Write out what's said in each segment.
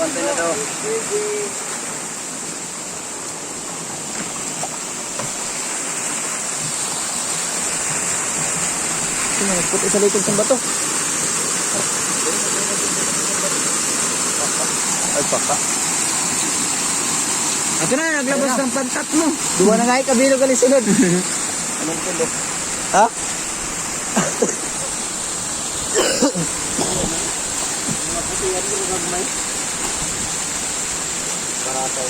konti na to. Puti sa likod ng bato. Ay, paka. Ito na, naglabas ng pantat mo. Duwa na nga kabilo gali sunod. Anong pulo? Ha? Naputihan mo rin may. Karataw.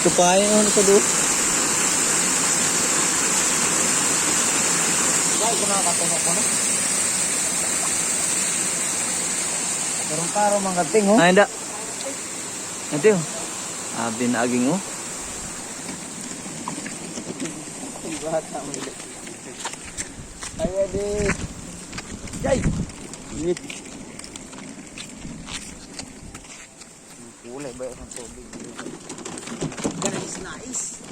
Tupayan ano sa doon. Ay, kumakatunok ko na. Karong-karo mga ting, oh. Ay, hindi. Ito yun. Binaaging oh. Bata mo ulit. Ay, edi. Jay! Init. Kulay ba yun ang tubig? Guys, nice.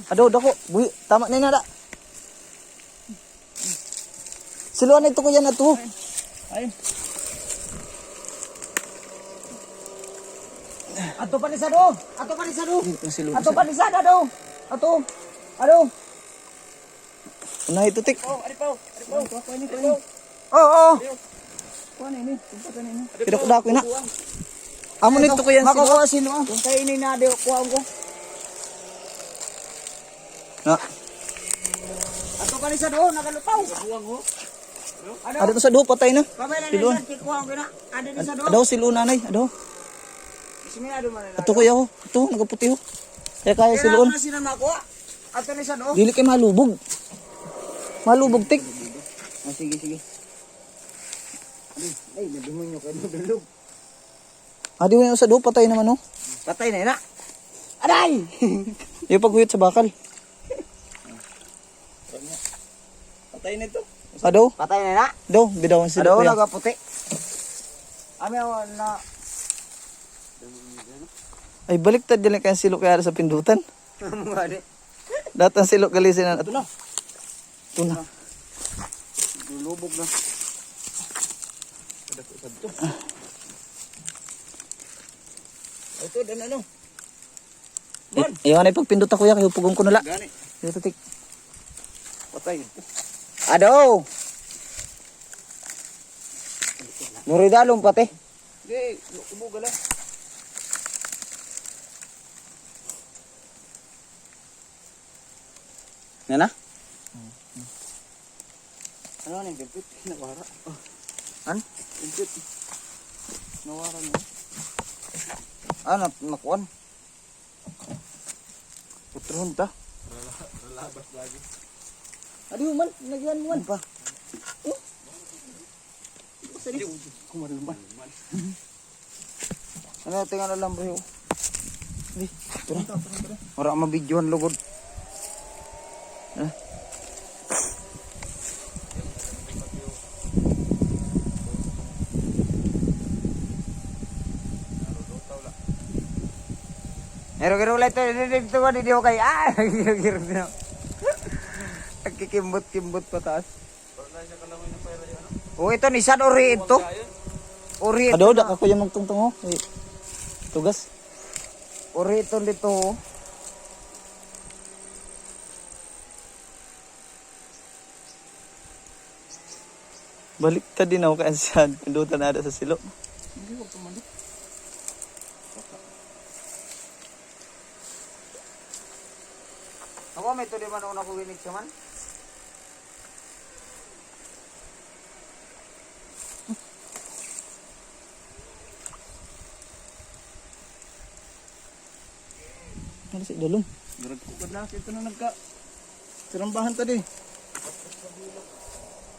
Aduh, dako. Buhi, tama na nada. Siluan ito ko yan ato. Ay. Ato pa ni sa do. Ato pa ni sa do. Ato pa ni sa do. Ato. Ado. Una ito tik. Oh, ari pa. Ari pa. Ko ni ko ni. Oo. Ko ni ni. Tumpa ni ni. Pero ko dako na. Amo nito ko yan makukuha sino ah. Kung kayo ni na de kuha ko. Na. Ato pa ni sa do nakalutaw. Kuha ko. Ada to sa do patay na. Kamay na Siluan. ni kuha ko na. Ada ni sa do. Adaw siluna nay, adaw. Sinado man na. Ato ko yaw. Ito nagaputi ho. Kaya siluon. Kailangan na sila makuha. Ato ni sa do. Dili kay malubog. Malubog tik. Ah, sige sige. Ay, nadumoy nyo kayo bilog. Adi mo sa do patay naman oh. Patay na ina. Aday! Yung paghuyot sa bakal. Patay na ito. Adaw. Patay na ina. Do, bidawan sila. Ado kuya. laga puti. Ami na. Ay baliktad din kay silok kaya sa pindutan. Mga di. Datang silok galisin na. Ito na. Ito na. Lulubog na. Ito dan ano? Iwan ay pagpindot ako ya kay pugong ko nala. Gani. Dito tik. Patay. Ado. Muridalong pati. Di, ubog ala. Nana? Ano ning gempit nawara? An? Gempit. Nawara mo. Ano makuan? Putron ta. Relabas lagi. Aduh man, nagyan mo man pa. Oh. Sari. Kumaruman. Ano tingnan na lang bro. Di, tara. Ora mabidyohan lugod. Gero-gero ulit dito ko di kay gero-gero na. Nagkikimbot-kimbot pataas. Oh, ito ni sad ori ito. Ori ito. Adaw da ako yung magtungtong oh. Ay, tugas. Ori ito dito. Baliktad din ako kay ansan. Pindutan na ada sa silok. Hindi ko tumalik. Ako may to di man una ko winig sa man. Ano si dalong? Durag ko na ito na nagka sirambahan ta di.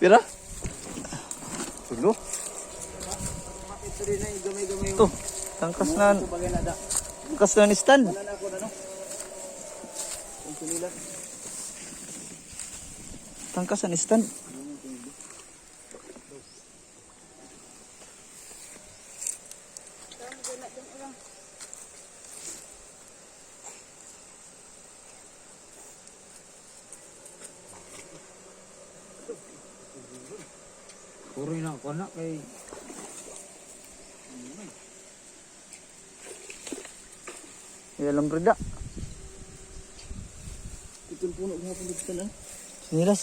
Pira? Tulo. Ito rin na gamay-gamay. Ito. Tangkas na. Bagay na da. Tangkas na ni stand. Wala na ako na no. Kung sulilat. Tangkas na ni stand. Puro na ako na kay Yalang brida. itong puno gahapon dito na. Sinilas.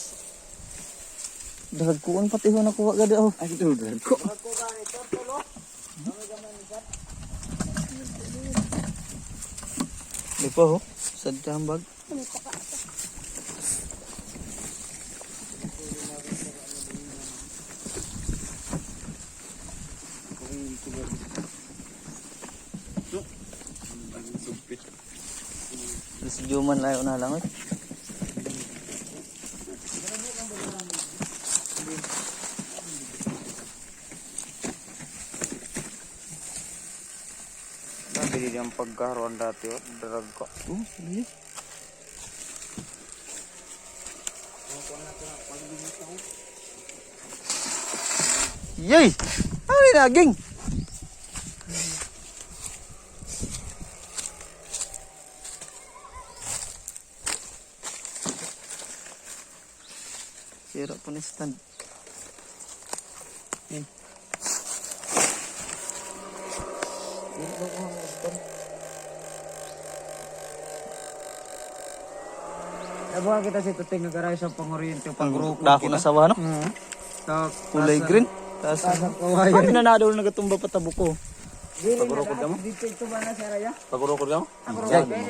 Dagkuan pati ho nakuha gadi oh. Ay ito dito ko. Di pa ho. Sad ka ang bag. Terus juman layo na lang eh. Nabili niyang pagkaroon dati o. Darag ko. Sige. Yay! Ano yung naging? Sira po na stand. Nabuha kita si Tuting nagaray sa pangoriente pang-grupo Dako na sawa no? Kulay green. Tapos kawayan. na nanadol nagatumba pa tabuko. Pagurukod ka mo? Dito ito ba na si Raya? Pagurukod ka mo?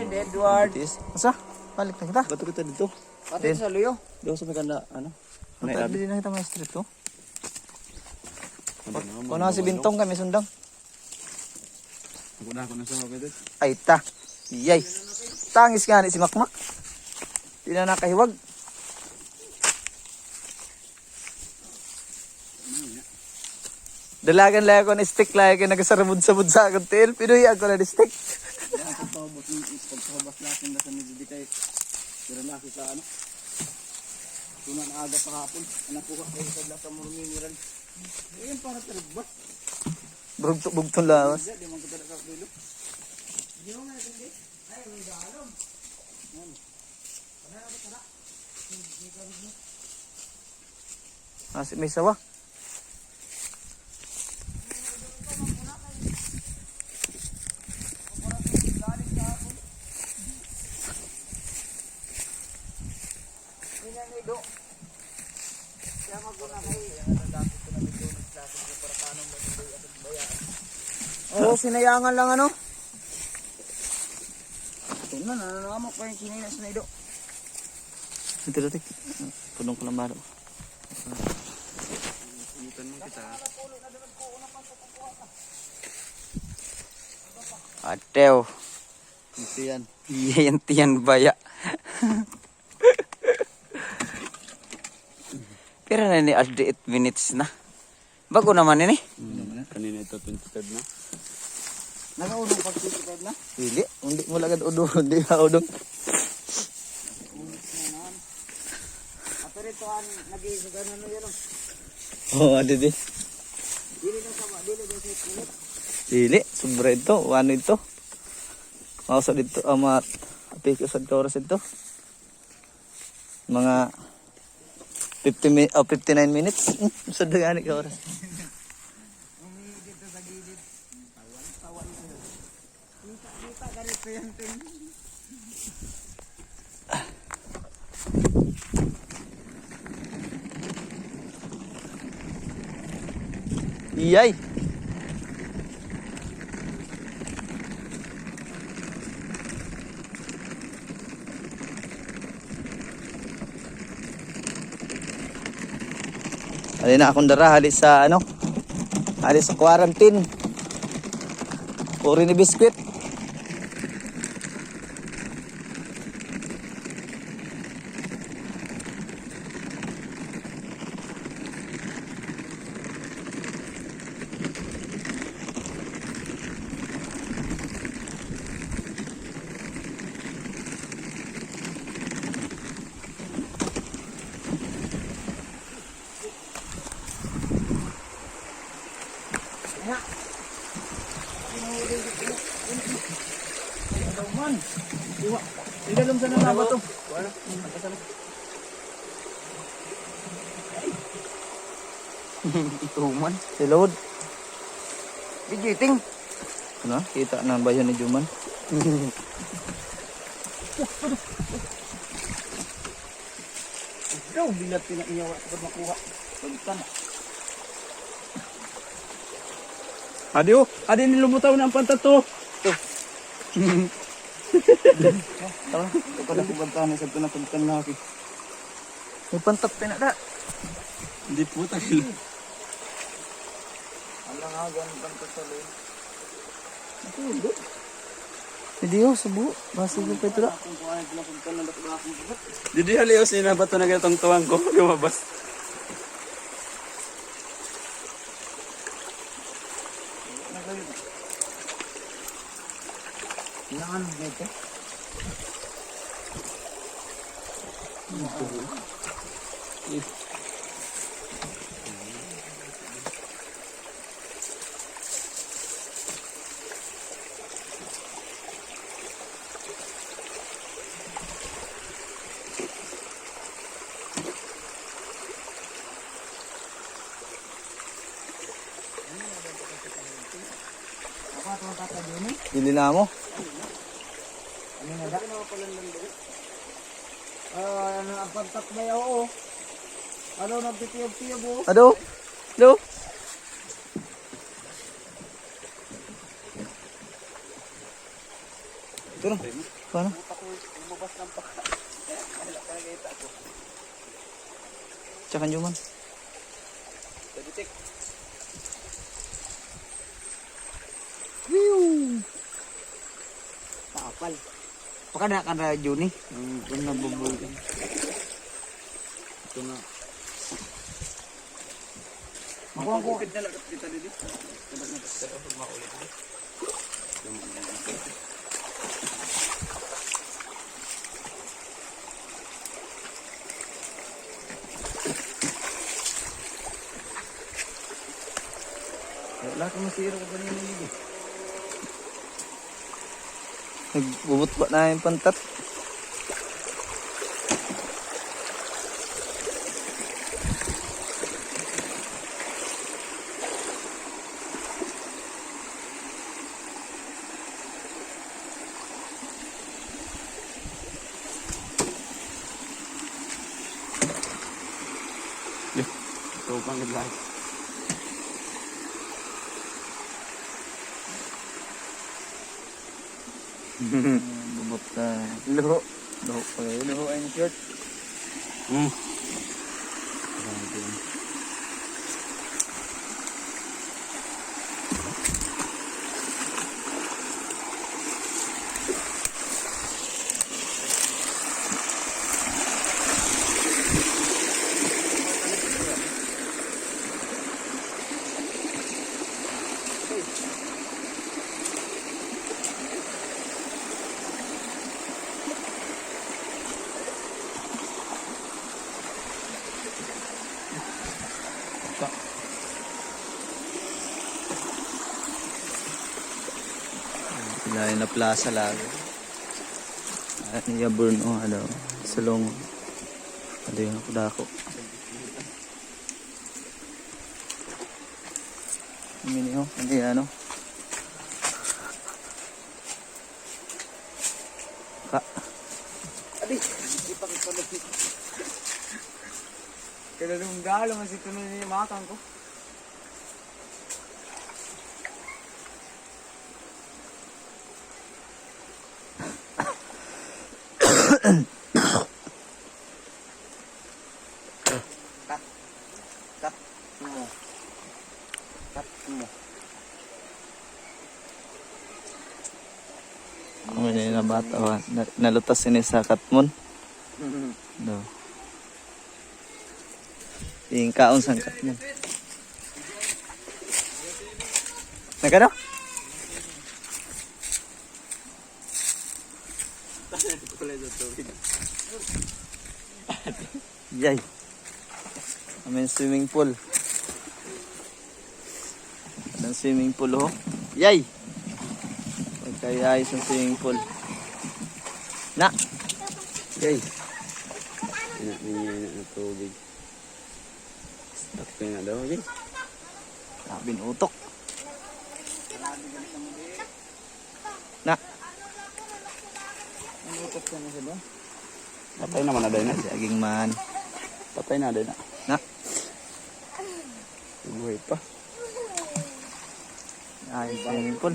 Edward. Asa? Balik na kita. Bato kita dito. Pati sa Luyo. Doon sa maganda, ano? Hindi na kita mga street ko. Kung na si Bintong kami sundang. Ako na sa mga Ay ta. Yay. Tangis nga ni si Makmak. Di na nakahiwag. Dalagan lang ako ng stick lang ako nagasarabud-sabud sa akong tail. Pinuhi ako na ng stick. Pagpabas natin na sa medyo kay pero laki sa ano. Tunan aga pa hapon. Anak ko kayo sa sa murminiran. Ayun para talagbas. Bugtong lawas. Di man ko talaga dilo. Di mo na hindi. Ay, may dalom. May sawa. Oo, sinayangan lang ano. Ito na, nananamak pa yung sinilas na ido. Ito dati. Punong ko lang baro. Atew. Ito yan. Yan tiyan baya. Pero na ni aldi 8 minutes na. Bago naman ini. Kanina ito 23 na. Nakaunong pag-25 na. Hindi. Hindi mo lagad udong. Hindi ka udong. Pero ito ang nag-iisagan ano yan. Oo, adi di. Dili na sama, dili na sa 8 minutes. Dili. Sobra ito. Ano ito? Mausa dito. Amat. Apikos at oras ito. Mga 59 minutes. Sa dagani ka oras. Dito sa gilid. Tawan. Kita ganito yan ting. Iyay. Hali na akong dara, hali sa ano? Hali sa quarantine. Uri ni biskwit. Daw man. Iwa. Ilalom sa nana ba to? Wala. Tuman. Silod. Bigiting. Ano? Kita na ba yun ni Juman? Daw bilat pinaiyawa sa makuha. Pagtan. Adi oh, adi nilumutaw ng pantat to. Tara, ito na kubantahan sa pinapagtan laki. May pantat pinada. Hindi po tayo. Alang agan pantat sa loy. Hindi oh, subo. Basta ko pa ito na. Kung kuha na pinapagtan ng akong buhat. Didi halios na bato na ganitong tuwang ko lumabas. Ilangan dito. Bili na mo. Ano nga da? Ano ang pantat na yun, oo. Ano nagtitiyab-tiyab, oo. Ado? Ado? Ito na. Paano? Lumabas ng paka. Wala ka nagkita ko. Tsaka Juman. Tagitik. Tapal. Pakada ka na Juni. Kung nabubuhay ka. Ito na. Makuha ko. Bukid na lang kita didi. Wala ka masira ko ganyan nito. Nagbubot ba na yung pantat? Ito pang lahat. Bubot na. Luho. Luho pa yun. Luho ang shirt. Lain na plaza lagi. Niya Bruno, ano, sulong. Ano yung dako. Mini ho, hindi ano. Ka. Adi, ipak ko na. Kaya lumdalo man si tuloy ni makang ko. Kat mo. Ang ganyan na bata. Oh. Nalutas ini sa katmon. Do. Yung kaon sa katmon. Nagano? Yay. Amin swimming pool. Ang swimming pool ho. Yay. Kaya ayos ang swimming pool. Na! Okay. Ina na tubig. Stop ko na daw, okay? Labing utok. Na! Ang utot ka na siya ba? Patay naman na dahil na. Si Aging Man. Patay na dahil na. Na! Buhay pa. Ayos swimming pool.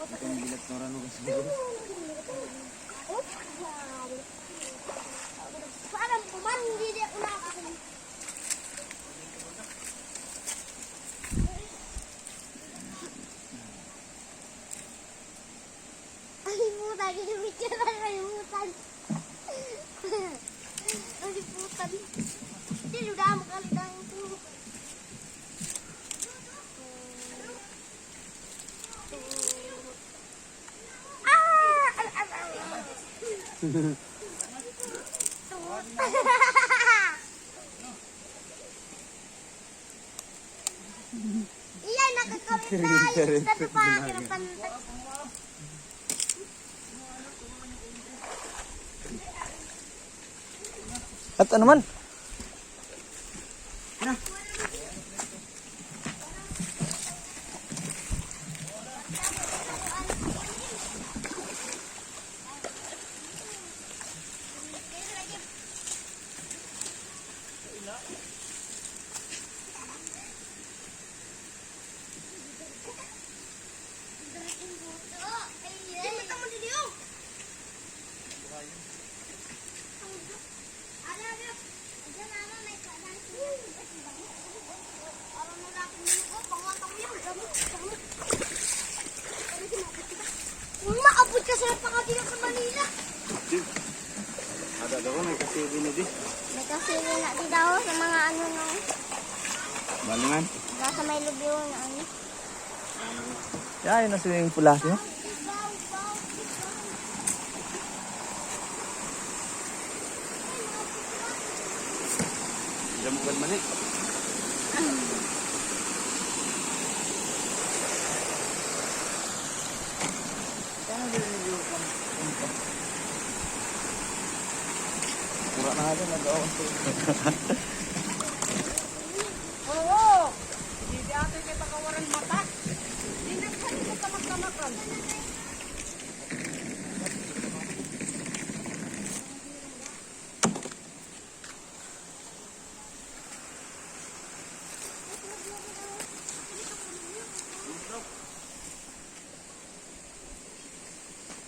Ito ang bilat ng rano kasi. Parang kuman, hindi dia una ako. Kalimutan, kalimutan, kalimutan. Kalimutan. Hindi, udah mo kalimutan itu. Iya, nakakawin tayo. Dito pa, kinapantak. At ano man? Maabot ka sa pangatilan sa Manila. Ada daw may kasili na di. May kasili na di daw sa mga ano nung Balingan. nasa may lubyo na ano. Yan ang swimming pool natin. No? Diyan mo man eh. Pura na natin nag-awan to. Oo. Hindi ate kay pagawaran mata. Hindi na ko tamak-tamakan.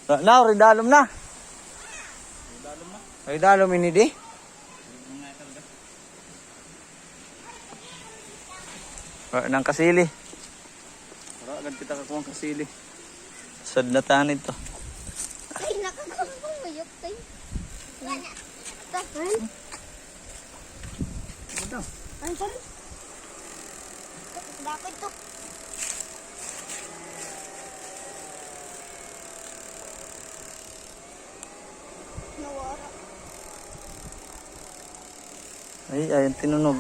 Na, ridalom na. Ridalom ini di. Nang kasili. Para agad kita kakuha ang kasili. Sad na tahan ito. Ay, nakakabang mayok tayo. Wala. Tahan. Ano pa? Bakit to? Nawara. Ay, ayun tinunog.